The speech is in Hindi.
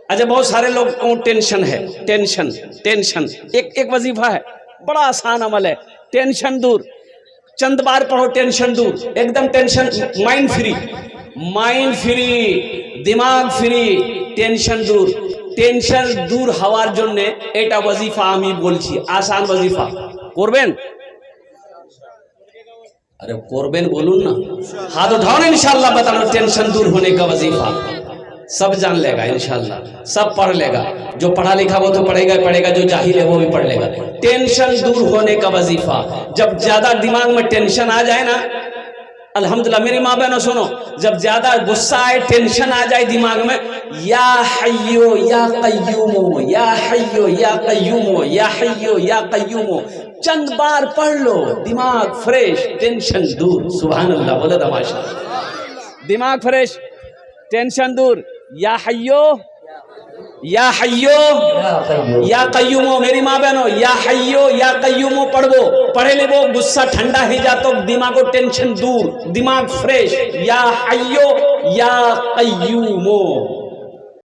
अच्छा, बहुत सारे लोग को टेंशन है, टेंशन टेंशन एक वजीफा है, बड़ा आसान अमल है, टेंशन दूर। चंद बार पढ़ो, टेंशन दूर, एकदम tension, mind free, mind free, दिमाग फ्री, टेंशन दूर। टेंशन दूर हওয়ার জন্য এটা वजीफा আমি বলছি, आसान वजीफा করবেন? अरे করবেন বলুন না, हाथ उठाओ इंशाल्लाह, बताओ टेंशन दूर होने का वजीफा सब जान लेगा इंशाल्लाह, सब पढ़ लेगा। जो पढ़ा लिखा वो तो पढ़ेगा ही पढ़ेगा, जो जाहिल है वो भी पढ़ लेगा। टेंशन दूर होने का वजीफा, जब ज्यादा दिमाग में टेंशन आ जाए ना, अल्हम्दुलिल्लाह मेरी माँ बहनों सुनो, जब ज्यादा गुस्सा आए, टेंशन आ जाए दिमाग में, या हय्यो या कय्यूमो, या हय्यो या कय्यूमो, या हय्यो या कय्यूमो चंद बार पढ़ लो, दिमाग फ्रेश, टेंशन दूर। सुभान अल्लाह, बोलो तमाशा, दिमाग फ्रेश, टेंशन दूर। या हय्यो या हय्यो या कय्यूमो, मेरी माँ बहनों, या हय्यो या कय्यूमो पढ़ो, पढ़े ले वो गुस्सा ठंडा ही जा तो दिमाग को टेंशन दूर, दिमाग फ्रेश। या हय्यो या कय्यूमो,